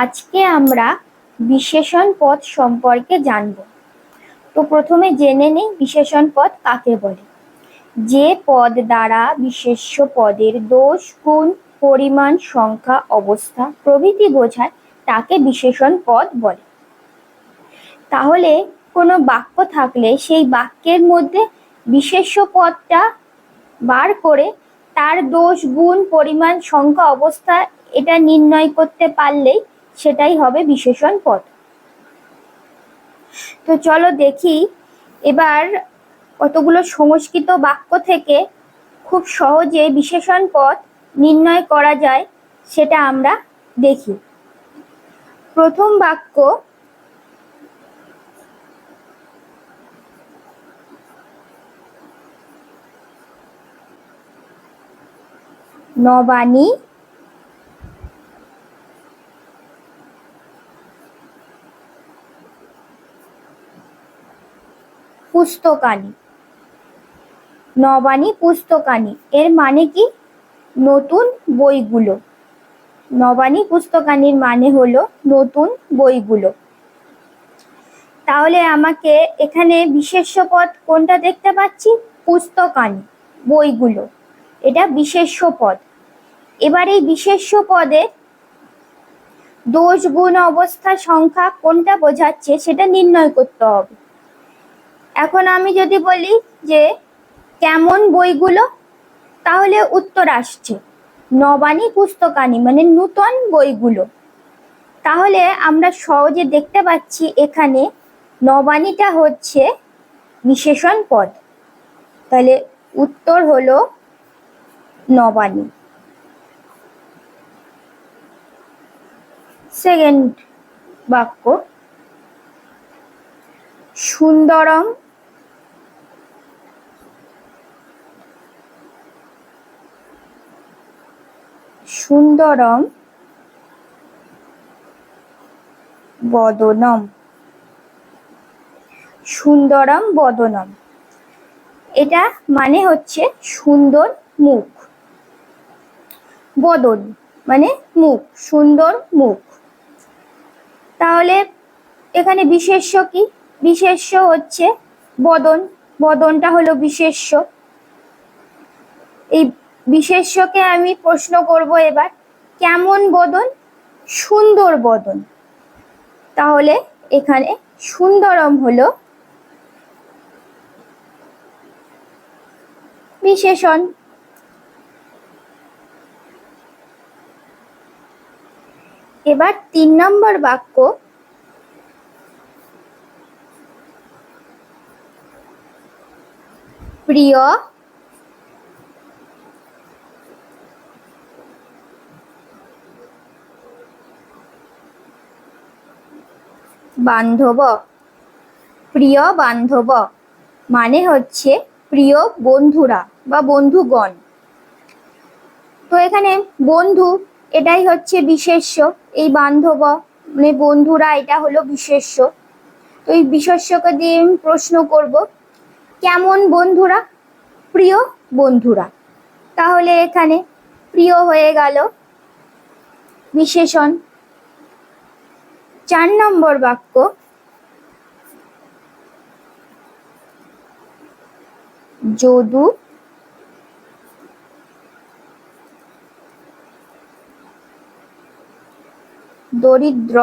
আজকে আমরা বিশেষণ পদ সম্পর্কে জানব। তো প্রথমে জেনে নিই বিশেষণ পদ কাকে বলে। যে পদ দ্বারা বিশেষ্য পদের দোষ, গুণ, পরিমাণ, সংখ্যা, অবস্থা প্রভৃতি বোঝায় তাকে বিশেষণ পদ বলে। তাহলে কোনো বাক্য থাকলে সেই বাক্যের মধ্যে বিশেষ্য পদটা বার করে তার দোষ, গুণ, পরিমাণ, সংখ্যা, অবস্থা এটা নির্ণয় করতে পারলেই সেটাই হবে বিশেষণ পদ। তো চলো দেখি এবার কতগুলো সংস্কৃত বাক্য থেকে খুব সহজে বিশেষণ পদ নির্ণয় করা যায় সেটা আমরা দেখি। প্রথম বাক্য, নবানী পুস্তকানি। নবানী পুস্তকানি এর মানে কি? নতুন বইগুলো। নবানী পুস্তকানির মানে হলো নতুন বইগুলো। তাহলে আমাকে এখানে বিশেষ্য পদ কোনটা দেখতে পাচ্ছি? পুস্তকানি, বইগুলো, এটা বিশেষ্য পদ। এবার এই বিশেষ্য পদে দোষ, গুণ, অবস্থা, সংখ্যা কোনটা বোঝাচ্ছে সেটা নির্ণয় করতে হবে। এখন আমি যদি বলি যে কেমন বইগুলো, তাহলে উত্তর আসছে নবানী পুস্তকানি মানে নূতন বইগুলো। তাহলে আমরা সহজে দেখতে পাচ্ছি এখানে নবানীটা হচ্ছে বিশেষণ পদ। তাহলে উত্তর হলো নবানী। সেকেন্ড বাক্য, সুন্দরম সুন্দরম বদনম। সুন্দরম বদনম এটা মানে হচ্ছে সুন্দর মুখ। বদন মানে মুখ, সুন্দর মুখ। তাহলে এখানে বিশেষ্য কি? বিশেষ্য হচ্ছে বদন। বদনটা হলো বিশেষ্য। এই বিশেষ্যকে আমি প্রশ্ন করব এবার, কেমন বদন? সুন্দর বদন। তাহলে এখানে সুন্দরম হলো বিশেষণ। এবার 3 নম্বর বাক্য, প্রিয় বান্ধব। প্রিয় বান্ধব মানে হচ্ছে প্রিয় বন্ধুরা বা বন্ধুগণ। তো এখানে বন্ধু এটাই হচ্ছে বিশেষ্য, এই বান্ধব মানে বন্ধুরা এটা হলো বিশেষ্য। তো এই বিশেষ্যকে দিয়ে আমি প্রশ্ন করব, কেমন বন্ধুরা? প্রিয় বন্ধুরা। তাহলে এখানে প্রিয় হয়ে গেল বিশেষণ। 4 নম্বর বাক্য, যদু দরিদ্র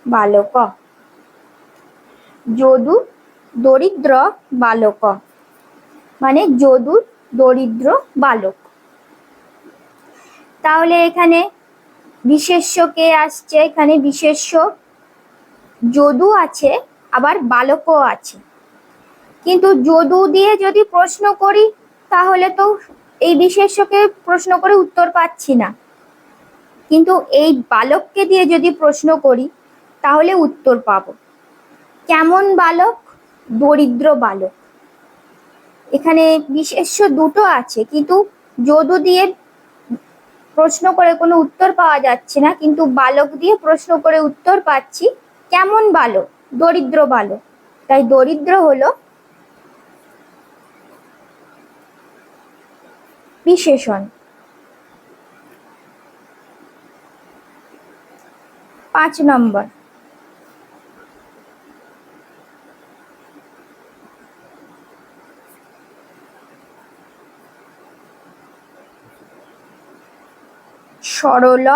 বালক। যদু দরিদ্র বালক মানে যদু দরিদ্র বালক। তাহলে এখানে বিশেষ্য কে আসছে? এখানে বিশেষ্য যদু আছে, আবার বালকও আছে। কিন্তু যদু দিয়ে যদি প্রশ্ন করি তাহলে তো এই বিশেষ্যকে প্রশ্ন করে উত্তর পাচ্ছি না, কিন্তু এই বালককে দিয়ে যদি প্রশ্ন করি তাহলে উত্তর পাবো। কেমন বালক? দরিদ্র বালক। এখানে বিশেষ্য দুটো আছে, কিন্তু যদু দিয়ে প্রশ্ন করে কোনো উত্তর পাওয়া যাচ্ছে না, কিন্তু বালক দিয়ে প্রশ্ন করে উত্তর পাচ্ছি। কেমন বালক? দরিদ্র বালক। তাই দরিদ্র হলো বিশেষণ। 5 নম্বর, সরল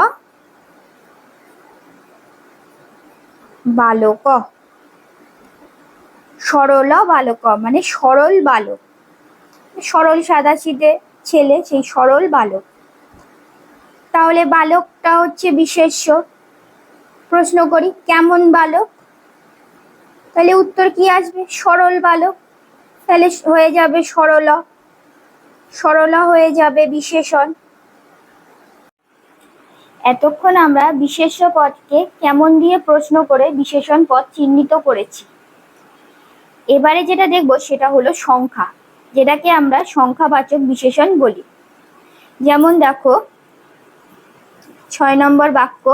বালক। সরল বালক মানে সরল বালক, সরল সাদাসিধে ছেলে, সেই সরল বালক। তাহলে বালকটা হচ্ছে বিশেষ্য। প্রশ্ন করি কেমন বালক, তাহলে উত্তর কি আসবে? সরল বালক। তাহলে হয়ে যাবে সরল, সরল হয়ে যাবে বিশেষণ। এতক্ষণ আমরা বিশেষ্য পদকে কেমন দিয়ে প্রশ্ন করে বিশেষণ পদ চিহ্নিত করেছি। এবারে যেটা দেখব সেটা হলো সংখ্যা, যেটাকে আমরা সংখ্যাবাচক বিশেষণ বলি। যেমন দেখো 6 নম্বর বাক্য,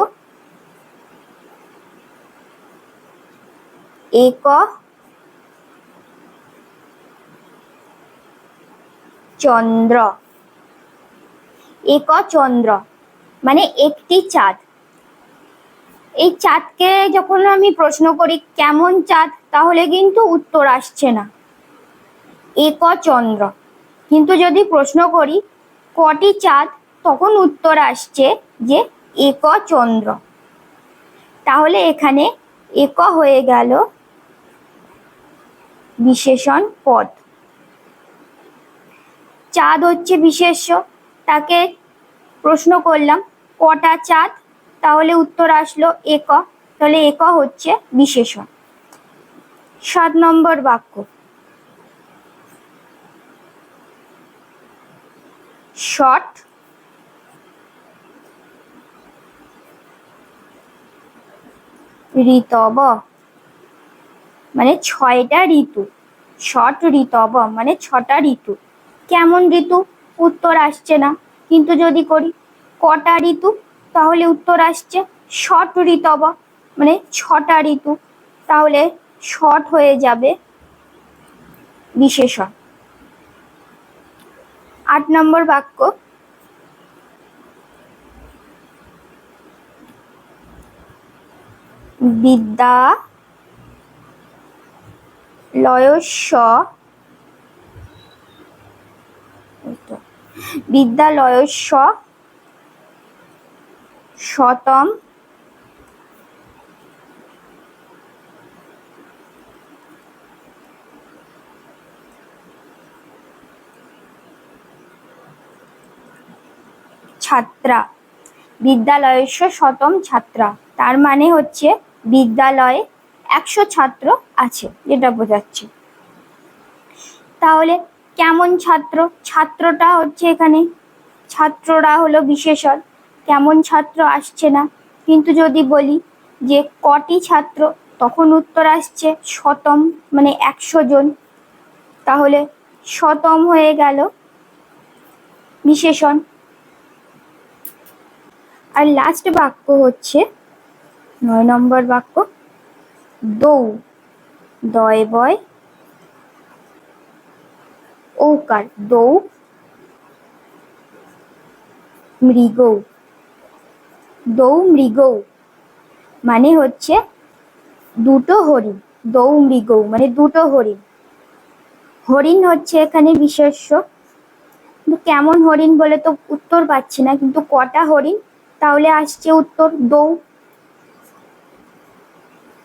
এক চন্দ্র। এক চন্দ্র মানে একটি চাঁদ। এই চাঁদকে যখন আমি প্রশ্ন করি কেমন চাঁদ, তাহলে কিন্তু উত্তর আসছে না এক চন্দ্র। কিন্তু যদি প্রশ্ন করি কটি চাঁদ, তখন উত্তর আসছে যে এক চন্দ্র। তাহলে এখানে এক হয়ে গেল বিশেষণ পদ। চাঁদ হচ্ছে বিশেষ্য, তাকে প্রশ্ন করলাম কটা চাঁদ, তাহলে উত্তর আসলো এক, তাহলে এক হচ্ছে বিশেষণ। 7 নম্বর বাক্য, ষট ঋতব মানে 6টা ঋতু। ষট ঋতব মানে 6টা ঋতু। কেমন ঋতু, উত্তর আসছে না। কিন্তু যদি করি কটা ঋতু, তাহলে উত্তর আসছে ষট ঋতব মানে 6টা ঋতু। তাহলে ষট হয়ে যাবে বিশেষণ। 8 নম্বর বাক্য, বিদ্যালয়স্য বিদ্যালয়স্য শতম ছাত্রা। বিদ্যালয়স্য শতম ছাত্রা তার মানে হচ্ছে বিদ্যালয়ে 100 ছাত্র আছে, যেটা বোঝাচ্ছে। তাহলে কেমন ছাত্র, ছাত্রটা হচ্ছে এখানে, ছাত্ররা হলো বিশেষণ। কেমন ছাত্র আসছে না। কিন্তু যদি বলি যে কটি ছাত্র, তখন উত্তর আসছে শতম মানে 100 জন। তাহলে শতম হয়ে গেল বিশেষণ। আর লাস্ট বাক্য হচ্ছে 9 নম্বর বাক্য, দৌ দয় বয় ঔকার, দৌ মৃগৌ। দৌ মৃগৌ মানে হচ্ছে দুটো হরিণ। দৌ মৃগৌ মানে দুটো হরিণ। হরিণ হচ্ছে এখানে বিশেষ্য। কিন্তু কেমন হরিণ বলে তো উত্তর পাচ্ছি না, কিন্তু কটা হরিণ, তাহলে আসছে উত্তর দৌ।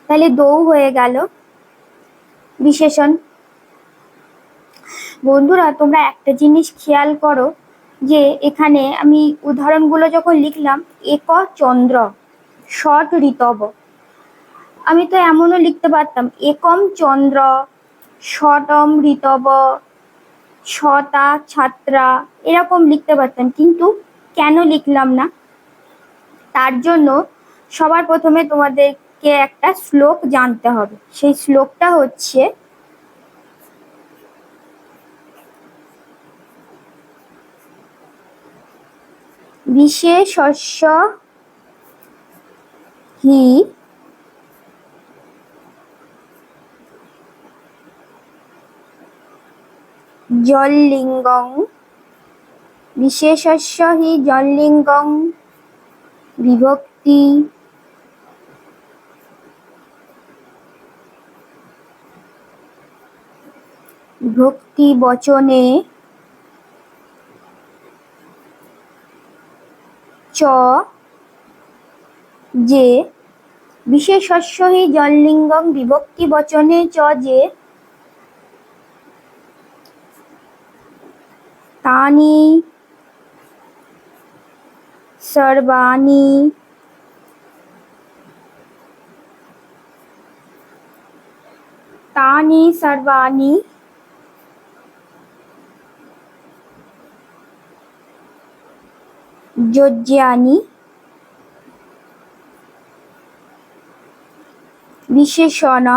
তাহলে দৌ হয়ে গেল বিশেষণ। বন্ধুরা তোমরা একটা জিনিস খেয়াল করো, যে এখানে আমি উদাহরণগুলো যখন লিখলাম এক চন্দ্র, ষট ঋতব, আমি তো এমনও লিখতে পারতাম একম চন্দ্র, শতম ঋতব, শতা ছাত্রা, এরকম লিখতে পারতাম। কিন্তু কেন লিখলাম না, তার জন্য সবার প্রথমে তোমাদেরকে একটা শ্লোক জানতে হবে। সেই শ্লোকটা হচ্ছে বিশেষস্য হি জল্লিঙ্গং বিশেষস্য হি জনলিঙ্গং বিভক্তি বিভক্তি বচনে চ যে বিশেষস্য হি জনলিঙ্গং বিভক্তি বচনে চ যে তানি সর্বাণি যোজ্যানি বিশেষণ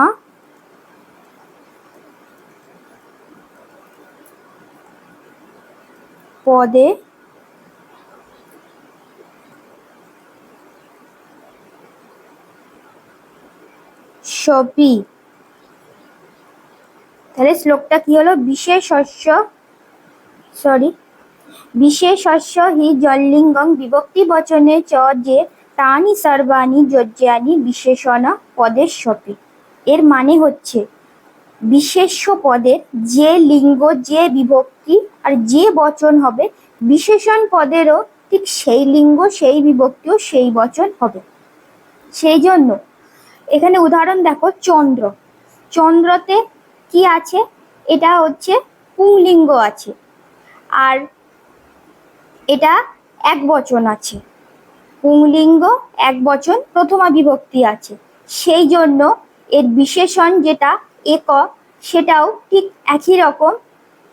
পদে সপি। তাহলে শ্লোকটা কি হলো? বিশেষস্য হি জনলিঙ্গং বিভক্তি বচনে চ যে তানি সর্বাণি যোজ্যানি বিশেষণ পদের সপি। এর মানে হচ্ছে বিশেষ্য পদের যে লিঙ্গ, যে বিভক্তি আর যে বচন হবে, বিশেষণ পদেরও ঠিক সেই লিঙ্গ, সেই বিভক্তি ও সেই বচন হবে। সেই জন্য এখানে উদাহরণ দেখো, চন্দ্র। চন্দ্রতে কি আছে? এটা হচ্ছে পুংলিঙ্গ আছে, আর এটা এক বচন আছে। পুংলিঙ্গ এক বচন প্রথমা বিভক্তি আছে, সেই জন্য এর বিশেষণ যেটা এক, সেটাও ঠিক একই রকম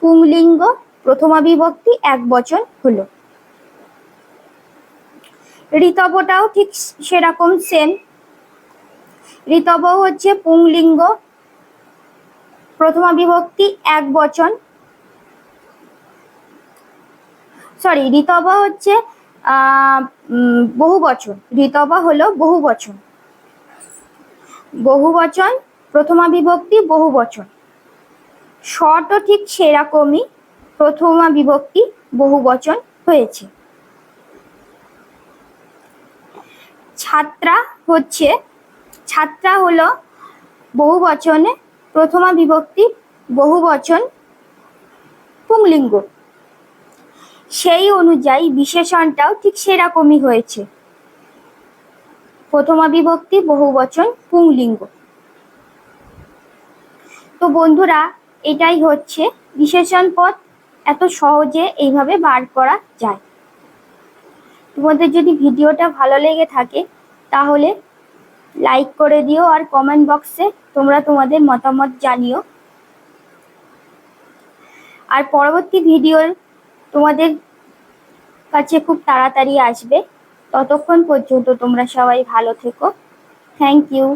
পুংলিঙ্গ প্রথমা বিভক্তি এক বচন হলো। ঋতবটাও ঠিক সেরকম সেম। ঋতব হচ্ছে পুংলিঙ্গ প্রথমা বিভক্তি এক বচন, ঋতবা হচ্ছে বহু বচন। ঋতবা হলো বহু বচন, বহু বচন প্রথমা বিভক্তি বহু বচন। শটও ঠিক সেরকমই প্রথমা বিভক্তি বহু বচন হয়েছে। ছাত্রা হলো বহু বচনে প্রথমা বিভক্তি বহু বচন পুংলিঙ্গ, সেই অনুযায়ী বিশেষণটাও ঠিক সেরকমই হয়েছে, প্রথমা বিভক্তি বহু বচন পুংলিঙ্গ। তো বন্ধুরা, এটাই হচ্ছে বিশেষণ পদ, এত সহজে এইভাবে বার করা যায়। তোমাদের যদি ভিডিওটা ভালো লেগে থাকে তাহলে লাইক করে দিও, আর কমেন্ট বক্সে তোমরা তোমাদের মতামত জানিও। আর পরবর্তী ভিডিও তোমাদের কাছে খুব তাড়াতাড়ি আসবে। ততক্ষণ পর্যন্ত তোমরা সবাই ভালো থেকো। Thank you.